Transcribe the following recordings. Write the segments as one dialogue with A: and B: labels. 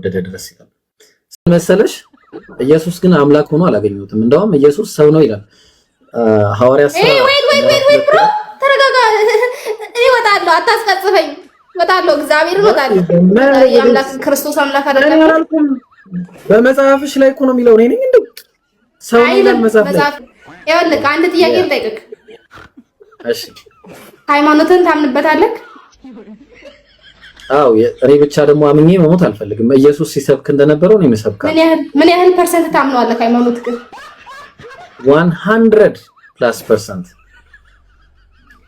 A: እስካልወደደ ድረስ ይላል መሰለሽ። ኢየሱስ ግን አምላክ ሆኖ አላገኘሁትም። እንደውም ኢየሱስ ሰው ነው ይላል ሐዋርያት ሥራ።
B: ወይ ብሮ ተረጋጋ። እኔ ወጣለሁ፣ አታስቀጽፈኝ። ወጣለሁ፣ እግዚአብሔር ወጣለሁ። የአምላክ ክርስቶስ አምላክ አይደለም።
A: በመጽሐፍሽ ላይ እኮ ነው የሚለው። እኔ ነኝ እንዴ ሰው ነው መጽሐፍ ላይ?
B: ይኸውልህ አንድ ጥያቄ ልጠይቅህ።
A: እሺ
B: ሃይማኖትን ታምንበታለህ?
A: አዎ። እኔ ብቻ ደግሞ አምኜ መሞት አልፈልግም። ኢየሱስ ሲሰብክ እንደነበረው ነው የሚሰብከው።
B: ምን ያህል ፐርሰንት ታምነዋለህ ሃይማኖትህ?
A: 100+%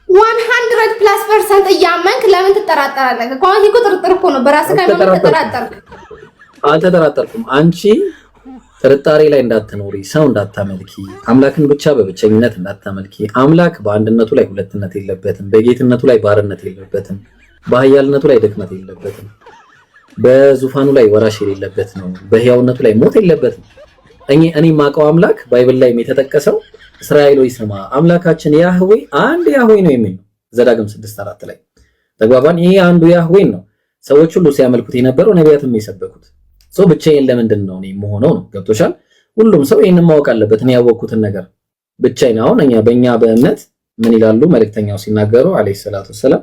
B: 100+% እያመንክ ለምን ትጠራጠራለህ? ከሆነ እኮ ጥርጥር እኮ ነው። በራስህ ሃይማኖት ተጠራጠርክ።
A: አልተጠራጠርኩም። አንቺ ጥርጣሬ ላይ እንዳትኖሪ፣ ሰው እንዳታመልኪ፣ አምላክን ብቻ በብቸኝነት እንዳታመልኪ። አምላክ በአንድነቱ ላይ ሁለትነት የለበትም፣ በጌትነቱ ላይ ባርነት የለበትም፣ በኃያልነቱ ላይ ድክመት የለበትም፣ በዙፋኑ ላይ ወራሽ የሌለበት ነው፣ በሕያውነቱ ላይ ሞት የለበትም። እኔ ማቀው አምላክ ባይብል ላይ የተጠቀሰው እስራኤል ሆይ ስማ አምላካችን ያህዌ አንድ ያህዌ ነው የሚል ነው። ዘዳግም 6:4 ላይ ተግባባን። ይሄ አንዱ ያህዌ ነው ሰዎች ሁሉ ሲያመልኩት የነበረው ነቢያትም የሰበኩት። ሰው ብቻዬን ለምንድን ነው እኔ የምሆነው ነው? ገብቶሻል? ሁሉም ሰው ይሄንን ማወቅ አለበት። እኔ ያወቅኩትን ነገር ብቻዬን። አሁን በእኛ በእምነት ምን ይላሉ መልእክተኛው ሲናገሩ አለይሂ ሰላቱ ወሰለም፣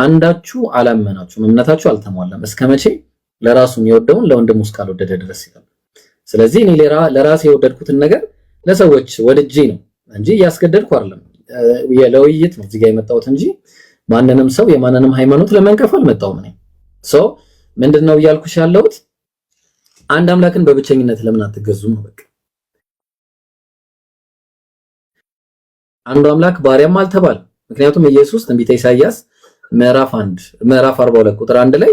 A: አንዳችሁ አላመናችሁም፣ እምነታችሁ አልተሟላም፣ እስከመቼ ለራሱ የሚወደውን ለወንድሙ እስካልወደደ ድረስ ይላል። ስለዚህ እኔ ለራሴ የወደድኩትን ነገር ለሰዎች ወድጄ ነው እንጂ እያስገደድኩ አይደለም። ለውይይት ነው እዚህ ጋር የመጣሁት እንጂ ማንንም ሰው የማንንም ሃይማኖት ለመንቀፍ አልመጣሁም። እኔ ሰው ምንድነው እያልኩሽ ያለሁት አንድ አምላክን በብቸኝነት ለምን አትገዙም ነው በቃ። አንዱ አምላክ ባሪያም አልተባለ። ምክንያቱም ኢየሱስ ትንቢተ ኢሳይያስ ምዕራፍ 42 ቁጥር 1 ላይ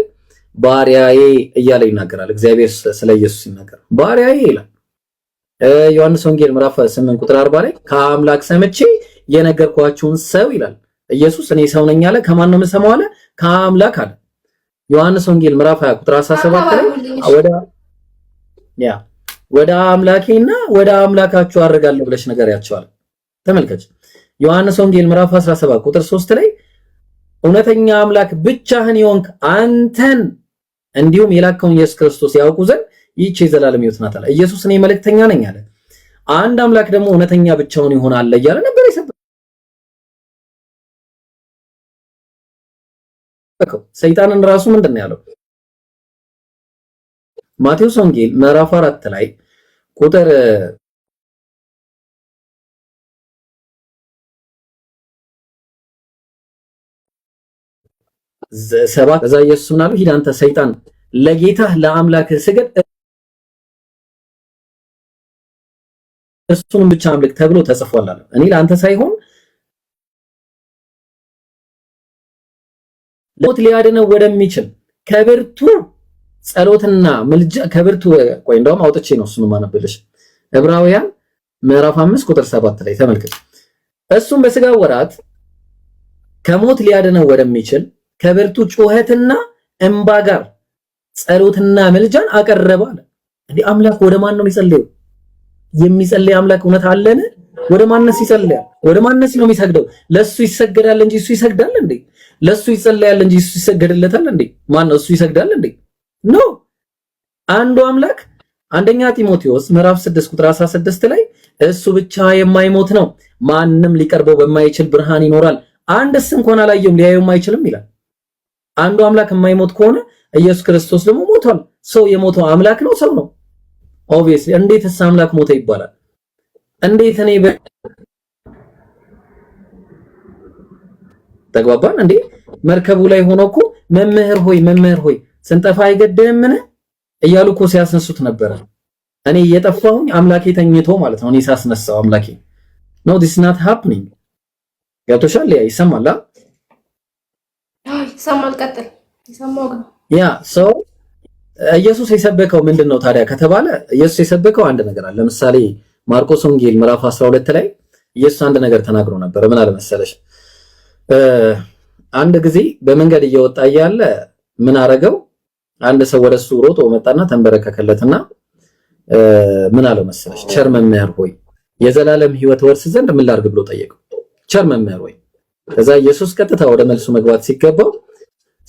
A: ባሪያዬ እያለ ይናገራል። እግዚአብሔር ስለ ኢየሱስ ሲናገር ባሪያዬ ይላል። ዮሐንስ ወንጌል ምዕራፍ 8 ቁጥር 40 ላይ ከአምላክ ሰምቼ የነገርኳችሁን ሰው ይላል ኢየሱስ። እኔ ሰው ነኝ አለ። ከማን ነው የምሰማው አለ? ከአምላክ አለ። ዮሐንስ ወንጌል ምዕራፍ 20 ቁጥር 17 ላይ ወደ አምላኬና ወደ አምላካችሁ አድርጋለሁ ብለሽ ነገሪያቸዋል። ተመልከች። ዮሐንስ ወንጌል ምዕራፍ 17 ቁጥር 3 ላይ እውነተኛ አምላክ ብቻህን ይሆንክ አንተን እንዲሁም የላከውን ኢየሱስ ክርስቶስ ያውቁ ዘንድ ይህች የዘላለም ሕይወት ናት አለ። ኢየሱስ እኔ መልእክተኛ ነኝ አለ። አንድ አምላክ ደግሞ እውነተኛ ብቻውን ይሆናል እያለ ነበር የሰበከው። ሰይጣንን ራሱ ምንድን ነው ያለው? ማቴዎስ ወንጌል ምዕራፍ 4 ላይ ቁጥር 7 ከዛ ኢየሱስ ምን አለው? ሂድ አንተ ሰይጣን ለጌታህ ለአምላክህ ስገድ እሱንም ብቻ አምልክ ተብሎ ተጽፏል አለ። እኔ ለአንተ ሳይሆን ሞት ሊያድነው ወደሚችል ከብርቱ ጸሎትና ምልጃ ከብርቱ ቆይ እንደውም አውጥቼ ነው እሱን ማነብልሽ። ዕብራውያን ምዕራፍ 5 ቁጥር 7 ላይ ተመልከት። እሱም በሥጋ ወራት ከሞት ሊያድነው ወደሚችል ከብርቱ ጩኸትና እንባ ጋር ጸሎትና ምልጃን አቀረበ አለ። እንዴ አምላክ ወደ ማን ነው የሚጸልየው? የሚጸልይ አምላክ እውነት አለን? ወደ ማንስ ይጸልያል? ወደ ማንስ ነው የሚሰግደው? ለሱ ይሰገዳል እንጂ እሱ ይሰግዳል እንዴ? ለሱ ይጸልያል እንጂ እሱ ይሰገድለታል እንዴ? ማን ነው እሱ ይሰግዳል እንዴ? ኖ አንዱ አምላክ አንደኛ ጢሞቴዎስ ምዕራፍ 6 ቁጥር 16 ላይ እሱ ብቻ የማይሞት ነው፣ ማንም ሊቀርበው በማይችል ብርሃን ይኖራል፣ አንድስ እንኳን አላየውም ሊያየውም አይችልም ይላል። አንዱ አምላክ የማይሞት ከሆነ ኢየሱስ ክርስቶስ ደግሞ ሞቷል። ሰው የሞተው አምላክ ነው ሰው ነው? ኦብቪየስሊ እንዴትስ አምላክ ሞተ ይባላል? እንዴት እኔ ተግባባን እንዴ? መርከቡ ላይ ሆኖ እኮ መምህር ሆይ ስንጠፋ አይገድህምን እያሉ እኮ ሲያስነሱት ነበረ። እኔ እየጠፋሁኝ አምላኬ ተኝቶ ማለት ነው። እኔ ሳስነሳው አምላኬ no this is not happening። ገብቶሻል? ይሰማል
B: ይሰማል። ቀጥል። ይሰማው ግን
A: ያ ሰው ኢየሱስ የሰበከው ምንድነው ታዲያ ከተባለ ኢየሱስ የሰበከው አንድ ነገር አለ። ለምሳሌ ማርቆስ ወንጌል ምዕራፍ 12 ላይ ኢየሱስ አንድ ነገር ተናግሮ ነበር። ምን አለ መሰለሽ? አንድ ጊዜ በመንገድ እየወጣ እያለ ምን አረገው? አንድ ሰው ወደሱ ሮጦ መጣና ተንበረከከለትና ምን አለው መሰለሽ? ቸር መምህር ሆይ የዘላለም ሕይወት ወርስ ዘንድ ምን ላድርግ ብሎ ጠየቀው። ቸር መምህር ሆይ። ከዛ ኢየሱስ ቀጥታ ወደ መልሱ መግባት ሲገባው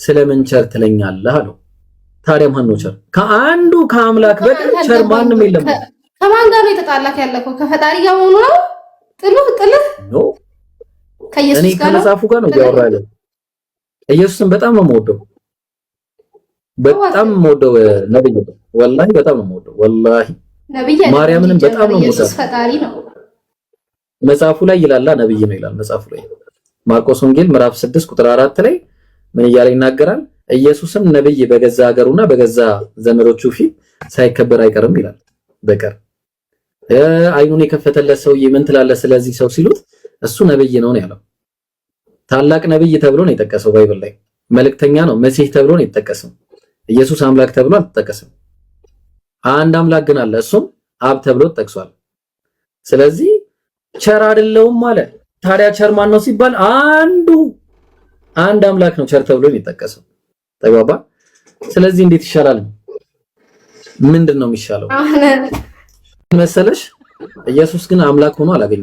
A: ስለምን ቸር ትለኛለህ አለው። ታዲያ ማን ነው ቸር? ከአንዱ ከአምላክ በቀር ቸር ማንም የለም።
B: ከማን ጋር ነው የተጣላክ ያለከው? ከፈጣሪ ጋር ሆኖ ነው ጥልህ
A: ነው። ከኢየሱስ ጋር ነው ከመጽሐፉ ጋር ነው ያወራለ። ኢየሱስን በጣም ነው የምወደው፣ በጣም የምወደው ነብይ ነው። ወላሂ በጣም ነው የምወደው። ወላሂ ነብይ ማርያምንም በጣም ነው የምወደው። ኢየሱስ ፈጣሪ ነው። መጽሐፉ ላይ ይላል ነብይ ነው ይላል መጽሐፉ ላይ። ማርቆስ ወንጌል ምዕራፍ 6 ቁጥር 4 ላይ ምን እያለ ይናገራል? ኢየሱስም ነብይ በገዛ ሀገሩና በገዛ ዘመዶቹ ፊት ሳይከበር አይቀርም ይላል። በቀር አይኑን የከፈተለት ሰውዬ ምን ትላለህ ስለዚህ ሰው ሲሉት እሱ ነብይ ነው ያለው። ታላቅ ነብይ ተብሎ ነው የጠቀሰው ባይብል ላይ። መልእክተኛ ነው፣ መሲህ ተብሎ ነው የተጠቀሰው። ኢየሱስ አምላክ ተብሎ አልተጠቀሰም። አንድ አምላክ ግን አለ፣ እሱም አብ ተብሎ ተጠቅሷል። ስለዚህ ቸር አይደለውም ማለት ታዲያ ቸር ማን ነው ሲባል አንድ አምላክ ነው ቸር ተብሎ የሚጠቀሰው። ተግባባ? ስለዚህ እንዴት ይሻላል? ምንድን ነው የሚሻለው መሰለሽ? ኢየሱስ ግን አምላክ ሆኖ አላገኘም።